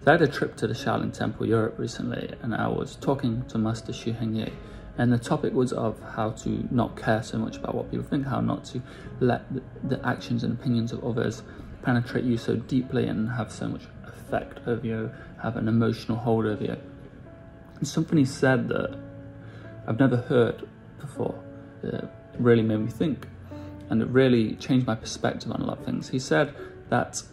So I had a trip to the Shaolin Temple, Europe recently, and I was talking to Master Xu Hengye, and the topic was of how to not care so much about what people think, how not to let the actions and opinions of others penetrate you so deeply and have so much effect over you, have an emotional hold over you. And something he said that I've never heard before, it really made me think, and it really changed my perspective on a lot of things. He said that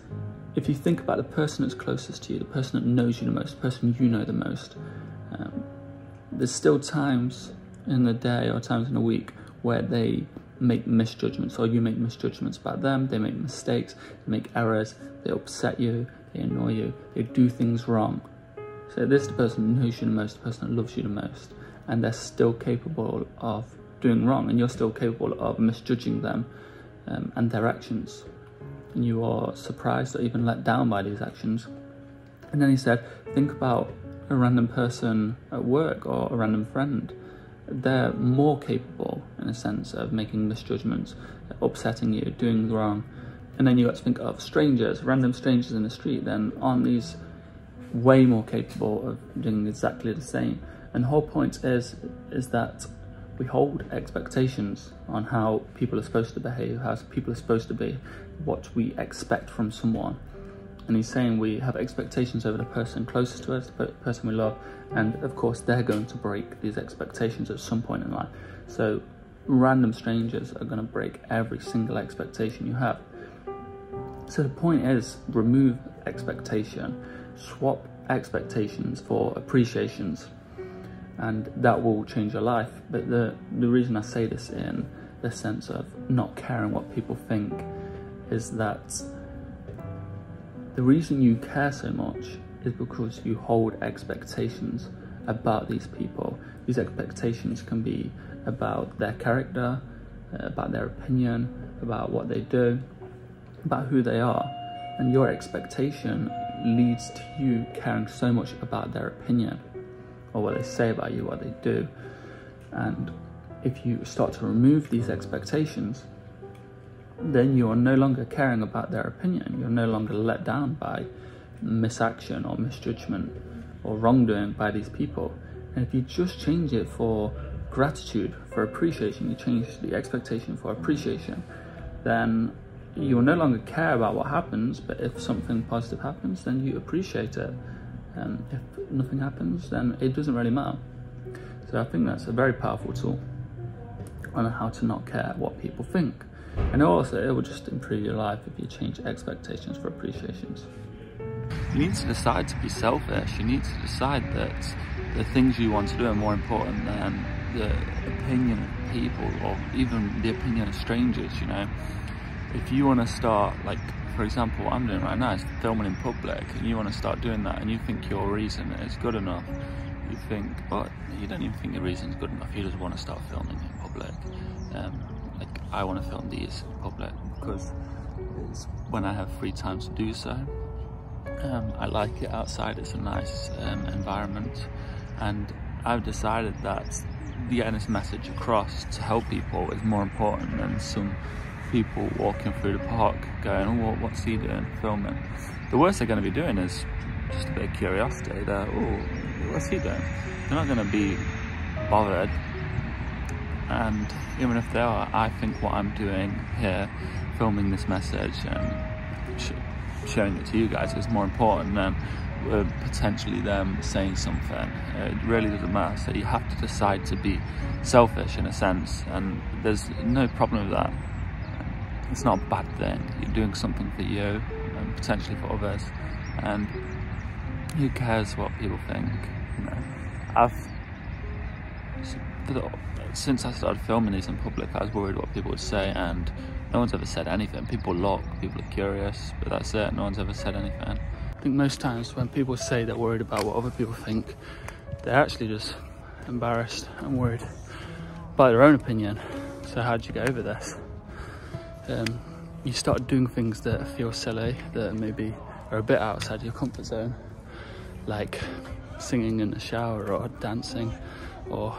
if you think about the person that's closest to you, the person that knows you the most, the person you know the most, there's still times in the day or times in a week where they make misjudgments, or you make misjudgments about them. They make mistakes, they make errors, they upset you, they annoy you, they do things wrong. So this is the person who knows you the most, the person that loves you the most, and they're still capable of doing wrong, and you're still capable of misjudging them and their actions. And you are surprised or even let down by these actions. And then he said, think about a random person at work or a random friend. They're more capable, in a sense, of making misjudgments, upsetting you, doing wrong. And then you got to think of strangers, random strangers in the street, then aren't these way more capable of doing exactly the same? And the whole point is that we hold expectations on how people are supposed to behave, how people are supposed to be, what we expect from someone. And he's saying we have expectations over the person closest to us, the person we love, and of course they're going to break these expectations at some point in life. So random strangers are going to break every single expectation you have. So the point is, remove expectation, swap expectations for appreciations, and that will change your life. But the reason I say this in the sense of not caring what people think is that the reason you care so much is because you hold expectations about these people. These expectations can be about their character, about their opinion, about what they do, about who they are. And your expectation leads to you caring so much about their opinion, or what they say about you, what they do. And if you start to remove these expectations, then you are no longer caring about their opinion. You're no longer let down by misaction or misjudgment or wrongdoing by these people. And if you just change it for gratitude, for appreciation, you change the expectation for appreciation, then you will no longer care about what happens. But if something positive happens, then you appreciate it. And if nothing happens, then it doesn't really matter. So I think that's a very powerful tool on how to not care what people think. And also, it will just improve your life if you change expectations for appreciations. You need to decide to be selfish. You need to decide that the things you want to do are more important than the opinion of people, or even the opinion of strangers, you know. If you want to start, like, for example, what I'm doing right now is filming in public, and you want to start doing that, and you think your reason is good enough, you think, well, you don't even think your reason's good enough, you just want to start filming in public. Like, I want to film these in public because it's when I have free time to do so. I like it outside, it's a nice environment, and I've decided that getting this message across to help people is more important than some people walking through the park going, oh, what's he doing, filming. The worst they're going to be doing is just a bit of curiosity. They're, oh, what's he doing? They're not going to be bothered. And even if they are, I think what I'm doing here, filming this message and showing it to you guys, is more important than potentially them saying something. It really doesn't matter. So you have to decide to be selfish in a sense, and there's no problem with that. It's not a bad thing. You're doing something for you and potentially for others, and who cares what people think? You know, since I started filming these in public, I was worried what people would say, and no one's ever said anything. People look, people are curious, but that's it. No one's ever said anything. I think most times when people say they're worried about what other people think, they're actually just embarrassed and worried by their own opinion. So how do you get over this? You start doing things that feel silly, that maybe are a bit outside your comfort zone, like singing in the shower or dancing, or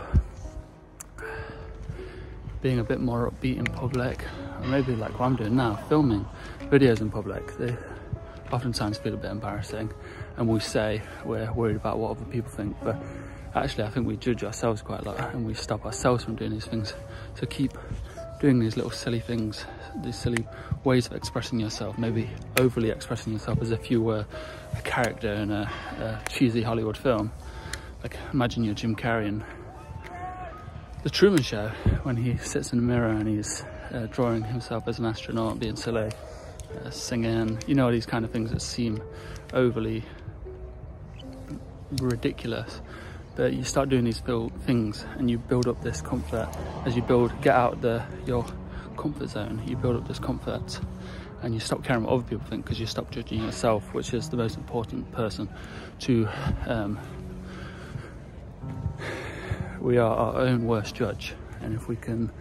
being a bit more upbeat in public, or maybe like what I'm doing now, filming videos in public. They oftentimes feel a bit embarrassing, and we say we're worried about what other people think, but actually I think we judge ourselves quite a lot, and we stop ourselves from doing these things. So keep doing these little silly things, these silly ways of expressing yourself, maybe overly expressing yourself as if you were a character in a cheesy Hollywood film. Like, imagine you're Jim Carrey in The Truman Show, when he sits in the mirror and he's drawing himself as an astronaut, being silly, singing, you know, these kind of things that seem overly ridiculous. But you start doing these things and you build up this comfort. As you get out your comfort zone, you build up this comfort, and you stop caring what other people think, because you stop judging yourself, which is the most important person to we are our own worst judge. And if we can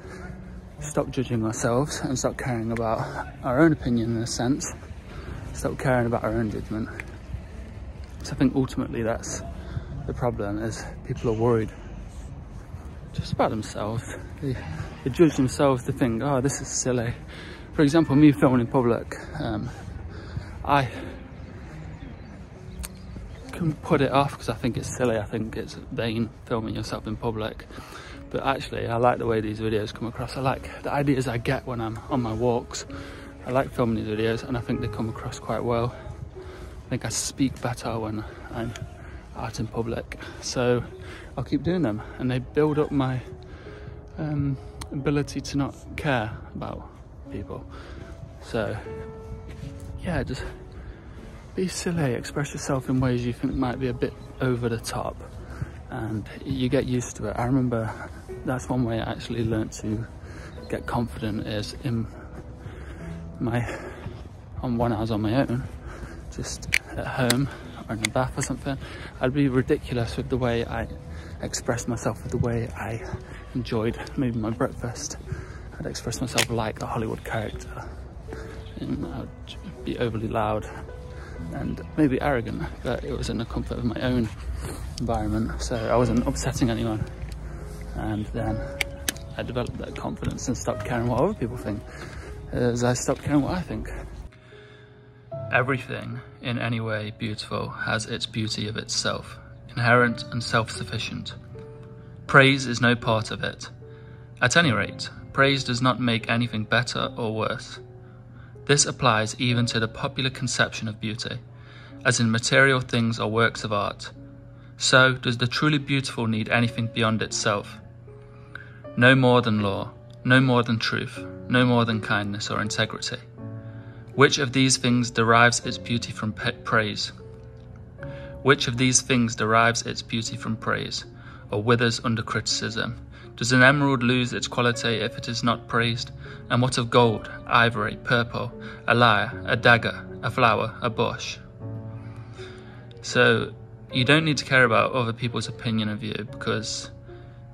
stop judging ourselves and stop caring about our own opinion, in a sense, stop caring about our own judgment. So I think ultimately that's the problem, is people are worried just about themselves. They judge themselves to think, oh, this is silly. For example, me filming in public, I can put it off because I think it's silly. I think it's vain filming yourself in public. But actually, I like the way these videos come across. I like the ideas I get when I'm on my walks. I like filming these videos, and I think they come across quite well. I think I speak better when I'm out in public. So I'll keep doing them, and they build up my ability to not care about people. So yeah, just be silly, express yourself in ways you think might be a bit over the top, and you get used to it. I remember that's one way I actually learned to get confident, is when I was on my own, just at home or in the bath or something. I'd be ridiculous with the way I expressed myself, with the way I enjoyed maybe my breakfast. I'd express myself like a Hollywood character, and I'd be overly loud and maybe arrogant, but it was in the comfort of my own environment, so I wasn't upsetting anyone. And then I developed that confidence and stopped caring what other people think, as I stopped caring what I think. Everything in any way beautiful has its beauty of itself, inherent and self-sufficient. Praise is no part of it. At any rate, praise does not make anything better or worse. This applies even to the popular conception of beauty, as in material things or works of art. So does the truly beautiful need anything beyond itself? No more than law, no more than truth, no more than kindness or integrity. Which of these things derives its beauty from praise? Which of these things derives its beauty from praise, or withers under criticism? Does an emerald lose its quality if it is not praised? And what of gold, ivory, purple, a lyre, a dagger, a flower, a bush? So you don't need to care about other people's opinion of you, because,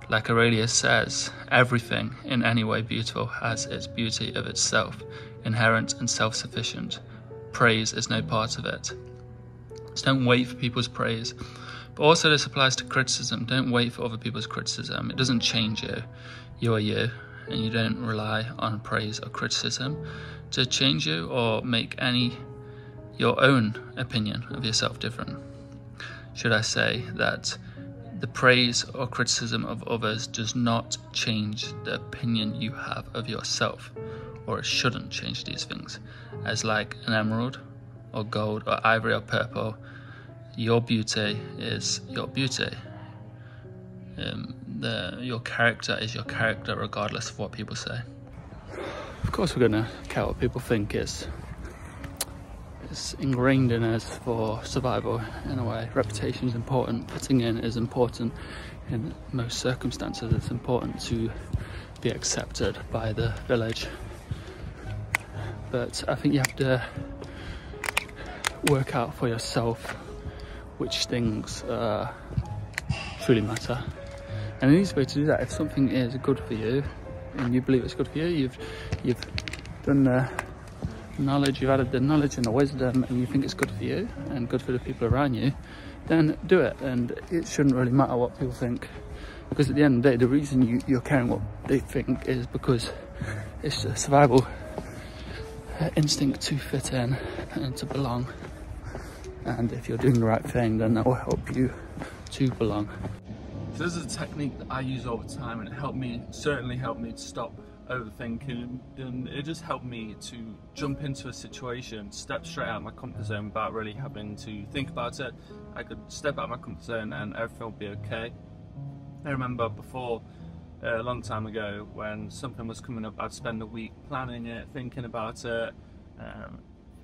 like Aurelius says, everything in any way beautiful has its beauty of itself, inherent and self-sufficient. Praise is no part of it. So don't wait for people's praise. But also this applies to criticism. Don't wait for other people's criticism. It doesn't change you. You are you, and you don't rely on praise or criticism to change you or make your own opinion of yourself different. Should I say that the praise or criticism of others does not change the opinion you have of yourself, or it shouldn't change these things. As like an emerald or gold or ivory or purple, your beauty is your beauty. Your character is your character regardless of what people say. Of course we're going to care what people think. It's ingrained in us for survival in a way. Reputation is important, fitting in is important. In most circumstances it's important to be accepted by the village. But I think you have to work out for yourself which things truly matter. And the easiest way to do that, if something is good for you and you believe it's good for you, you've done the knowledge, you've added the knowledge and the wisdom, and you think it's good for you and good for the people around you, then do it. And it shouldn't really matter what people think, because at the end of the day, the reason you're caring what they think is because it's a survival instinct to fit in and to belong. and if you're doing the right thing, then that will help you to belong. So this is a technique that I use all the time, and it certainly helped me to stop overthinking, and it just helped me to jump into a situation, step straight out of my comfort zone without really having to think about it. I could step out of my comfort zone and everything would be okay. I remember before, a long time ago, when something was coming up, I'd spend a week planning it, thinking about it,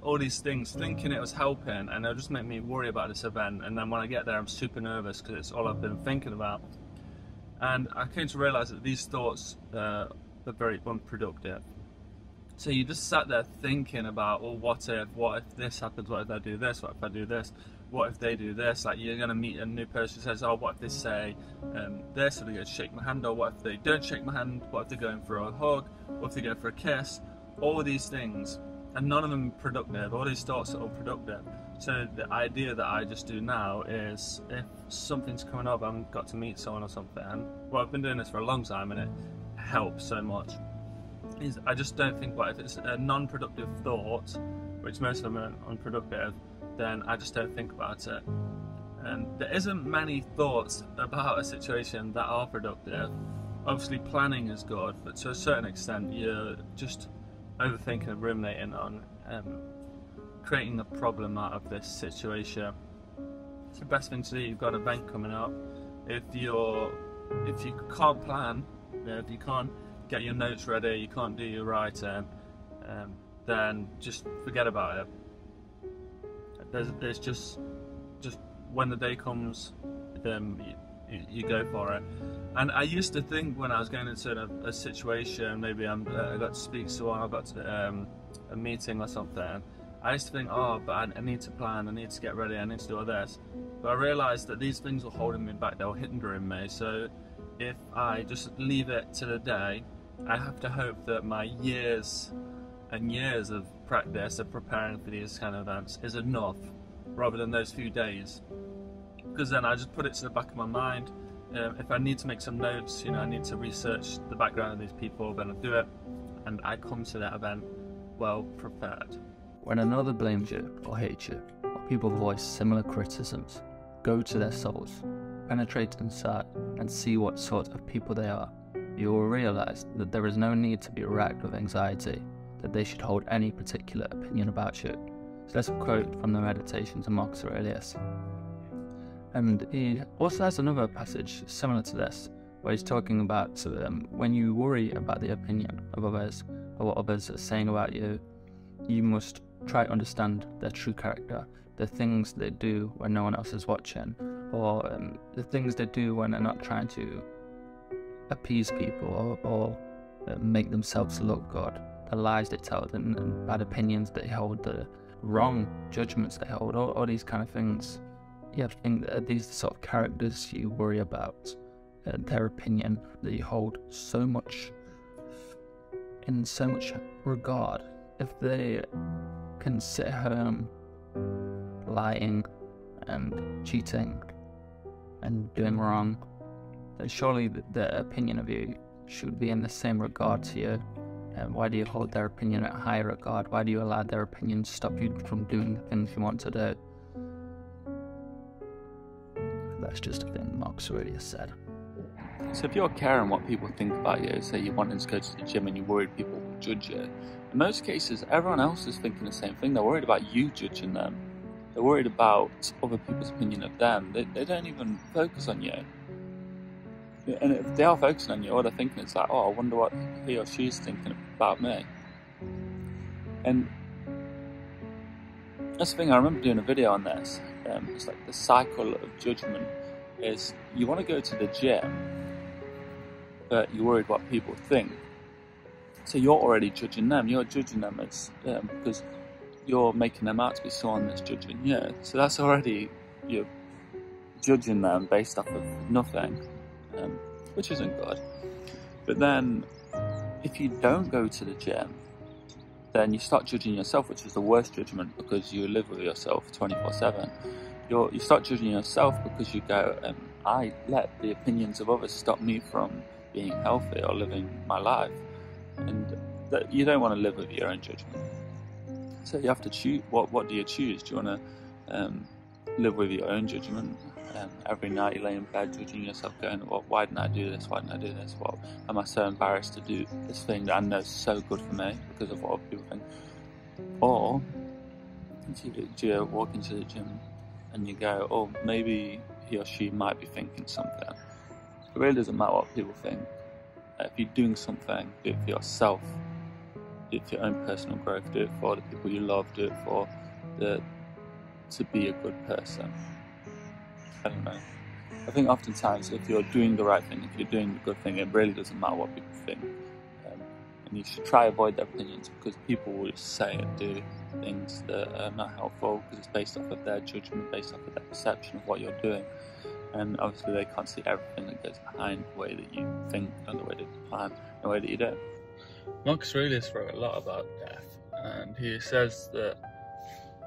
all these things, thinking it was helping, and it'll just make me worry about this event, and then when I get there I'm super nervous because it's all I've been thinking about. And I came to realise that these thoughts are very unproductive. So you just sat there thinking about, well, what if this happens, what if I do this, what if I do this, what if they do this? Like, you're going to meet a new person who says, oh, what if they say this, or they go to shake my hand, or what if they don't shake my hand, what if they're going for a hug, what if they go for a kiss, all these things, and none of them are productive. All these thoughts are unproductive. So the idea that I just do now is, if something's coming up, I've got to meet someone or something, and well, I've been doing this for a long time and it helps so much, is I just don't think about it. If it's a non-productive thought, which most of them are unproductive, then I just don't think about it. And there isn't many thoughts about a situation that are productive. Obviously planning is good, but to a certain extent you're just overthinking and ruminating on creating a problem out of this situation. It's the best thing to do. You've got an event coming up. If you can't plan, if you can't get your notes ready, you can't do your writing, then just forget about it. There's just when the day comes, you go for it. And I used to think, when I was going into a situation, maybe I got to speak to someone, I got to a meeting or something, I used to think, oh, but I need to plan, I need to get ready, I need to do all this. But I realised that these things were holding me back, they were hindering me. So if I just leave it to the day, I have to hope that my years and years of practice of preparing for these kind of events is enough, rather than those few days. Because then I just put it to the back of my mind. If I need to make some notes, I need to research the background of these people, then I do it, and I come to that event well prepared. When another blames you or hates you, or people voice similar criticisms, go to their souls, penetrate inside, and see what sort of people they are. You will realise that there is no need to be racked with anxiety that they should hold any particular opinion about you. So let's quote from the Meditations of Marcus Aurelius. And he also has another passage similar to this, where he's talking about when you worry about the opinion of others, or what others are saying about you, you must try to understand their true character, the things they do when no one else is watching, or the things they do when they're not trying to appease people or make themselves look good, the lies they tell, the bad opinions they hold, the wrong judgments they hold, all these kind of things. You have to think that these are the sort of characters you worry about, their opinion that you hold in so much regard. If they can sit home lying and cheating and doing wrong, then surely their opinion of you should be in the same regard to you. And why do you hold their opinion at higher regard? Why do you allow their opinion to stop you from doing the things you want to do? That's just a thing Marcus Aurelius said. So if you're caring what people think about you, say you're wanting to go to the gym and you're worried people will judge you, in most cases everyone else is thinking the same thing. They're worried about you judging them. They're worried about other people's opinion of them. They don't even focus on you. And if they are focusing on you, all they're thinking is like, oh, I wonder what he or she's thinking about me. And that's the thing, I remember doing a video on this. It's like the cycle of judgment is, you want to go to the gym, but you're worried what people think. So you're already judging them. You're judging them as because you're making them out to be someone that's judging you. So that's already, you're judging them based off of nothing, which isn't good. But then if you don't go to the gym, then you start judging yourself, which is the worst judgment, because you live with yourself 24/7. You start judging yourself because you go, I let the opinions of others stop me from being healthy or living my life. And that you don't want to live with your own judgment. So you have to choose, what do you choose? Do you want to live with your own judgment. Every night you lay in bed judging yourself, going, well, why didn't I do this? Why didn't I do this? Well, am I so embarrassed to do this thing that I know is so good for me because of what other people think? Or do you walk into the gym and you go, oh, maybe he or she might be thinking something. It really doesn't matter what people think. If you're doing something, do it for yourself. Do it for your own personal growth. Do it for the people you love. Do it for to be a good person. I don't know. I think oftentimes if you're doing the right thing, if you're doing the good thing, it really doesn't matter what people think. And you should try to avoid their opinions, because people will just say and do things that are not helpful because it's based off of their judgment, based off of their perception of what you're doing. And obviously they can't see everything that goes behind the way that you think and the way that you plan and the way that you do. Marcus Aurelius wrote a lot about death, and he says that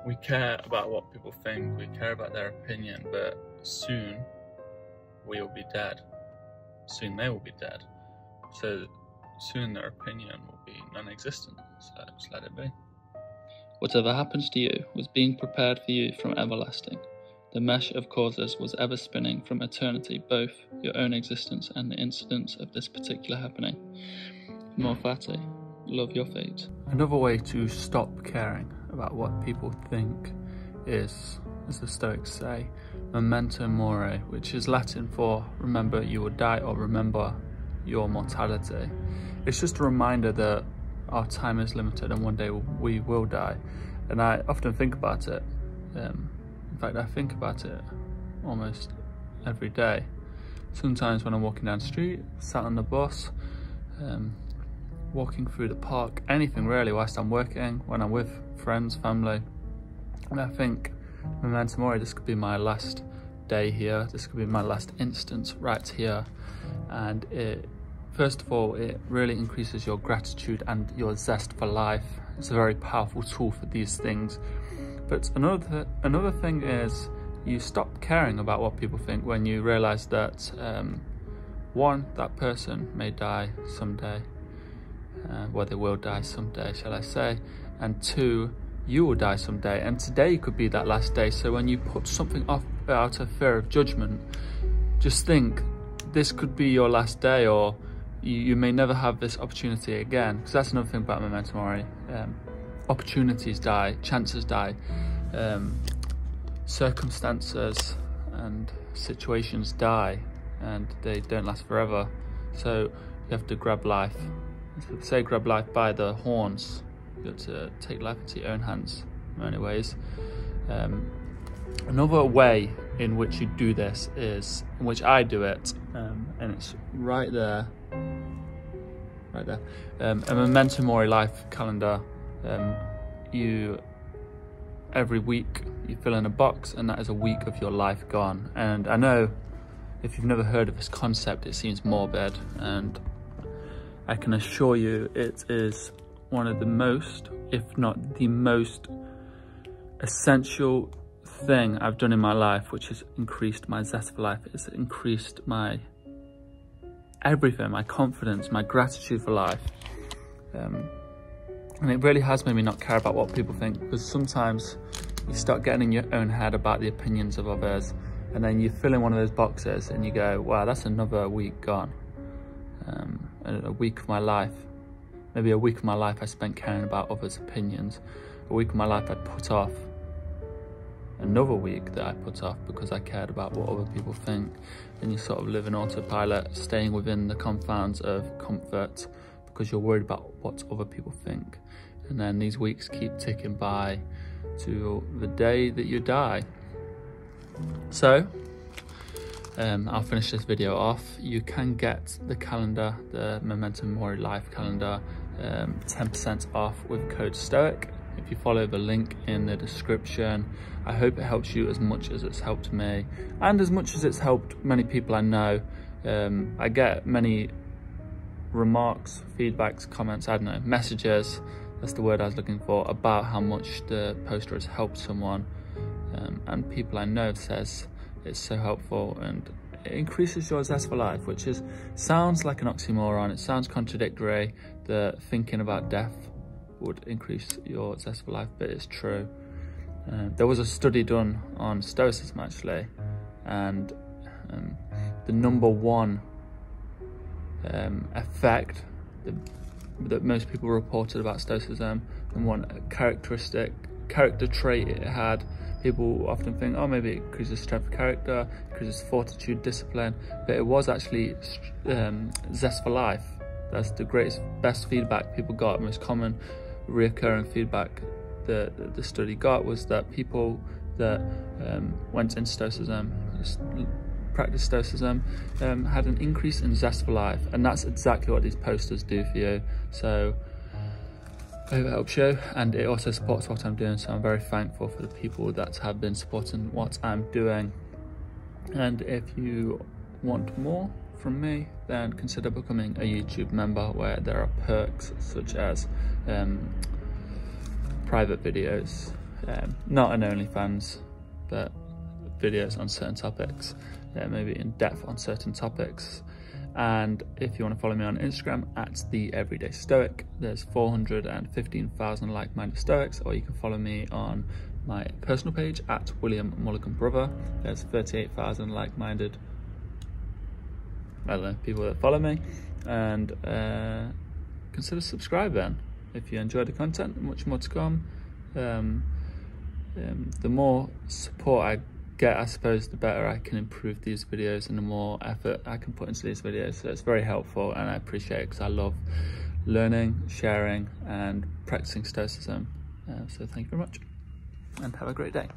we care about what people think, we care about their opinion, but soon we will be dead. Soon they will be dead. So soon their opinion will be non-existent. So just let it be. Whatever happens to you was being prepared for you from everlasting. The mesh of causes was ever spinning from eternity, both your own existence and the incidents of this particular happening. More fati, love your fate. Another way to stop caring about what people think is, as the Stoics say, memento mori, which is Latin for remember you will die, or remember your mortality. It's just a reminder that our time is limited and one day we will die. And I often think about it. In fact, I think about it almost every day. Sometimes when I'm walking down the street, sat on the bus, walking through the park, anything really, whilst I'm working, when I'm with friends, family, and I think, memento mori, this could be my last day here, this could be my last instance right here. And it, first of all, it really increases your gratitude and your zest for life. It's a very powerful tool for these things. But another thing is, you stop caring about what people think when you realise that one, that person may die someday, well, they will die someday, shall I say, and two, you will die someday, and today could be that last day. So when you put something off out of fear of judgment, just think, this could be your last day, or you may never have this opportunity again. Because that's another thing about memento mori. Opportunities die, chances die, circumstances and situations die, and they don't last forever. So you have to grab life. Say grab life by the horns. You have to take life into your own hands in many ways. Another way in which you do this is, in which I do it, and it's right there, a memento mori life calendar. Every week you fill in a box, and that is a week of your life gone. And I know if you've never heard of this concept, it seems morbid, and I can assure you it is one of the most, if not the most essential thing I've done in my life, which has increased my zest for life. It's increased my everything, my confidence, my gratitude for life. And it really has made me not care about what people think, because sometimes you start getting in your own head about the opinions of others, and then you fill in one of those boxes and you go, wow, that's another week gone. A week of my life, maybe a week of my life I spent caring about others' opinions. A week of my life I put off. Another week that I put off because I cared about what other people think. And you sort of live in autopilot, staying within the confines of comfort because you're worried about what other people think. And then these weeks keep ticking by to the day that you die. So, I'll finish this video off. You can get the calendar, the Memento Mori Life calendar, 10% off with code STOIC if you follow the link in the description. I hope it helps you as much as it's helped me, and as much as it's helped many people I know. I get many remarks, feedbacks, comments, I don't know, messages, that's the word I was looking for, about how much the poster has helped someone. And people I know says it's so helpful, and it increases your zest for life, which sounds like an oxymoron. It sounds contradictory that thinking about death would increase your zest for life, but it's true. there was a study done on Stoicism actually, and the number one effect that most people reported about Stoicism, and one character trait it had. People often think, oh, maybe it increases strength of character, increases fortitude, discipline, but it was actually zest for life. That's the best feedback people got. Most common reoccurring feedback the study got was that people that went into Stoicism, practiced Stoicism, had an increase in zest for life, and that's exactly what these posters do for you. So I hope it helps you, and it also supports what I'm doing, so I'm very thankful for the people that have been supporting what I'm doing. And if you want more from me, then consider becoming a YouTube member, where there are perks such as private videos, not on OnlyFans, but videos on certain topics, maybe in depth on certain topics. And if you want to follow me on Instagram at TheEverydayStoic, there's 415,000 like-minded Stoics, or you can follow me on my personal page at MulliganBrothers. There's 38,000 like-minded, I don't know, people that follow me. And consider subscribing if you enjoy the content. Much more to come. The more support I get, I suppose, the better I can improve these videos, and the more effort I can put into these videos. So it's very helpful, and I appreciate it because I love learning, sharing and practicing Stoicism. So thank you very much, and have a great day.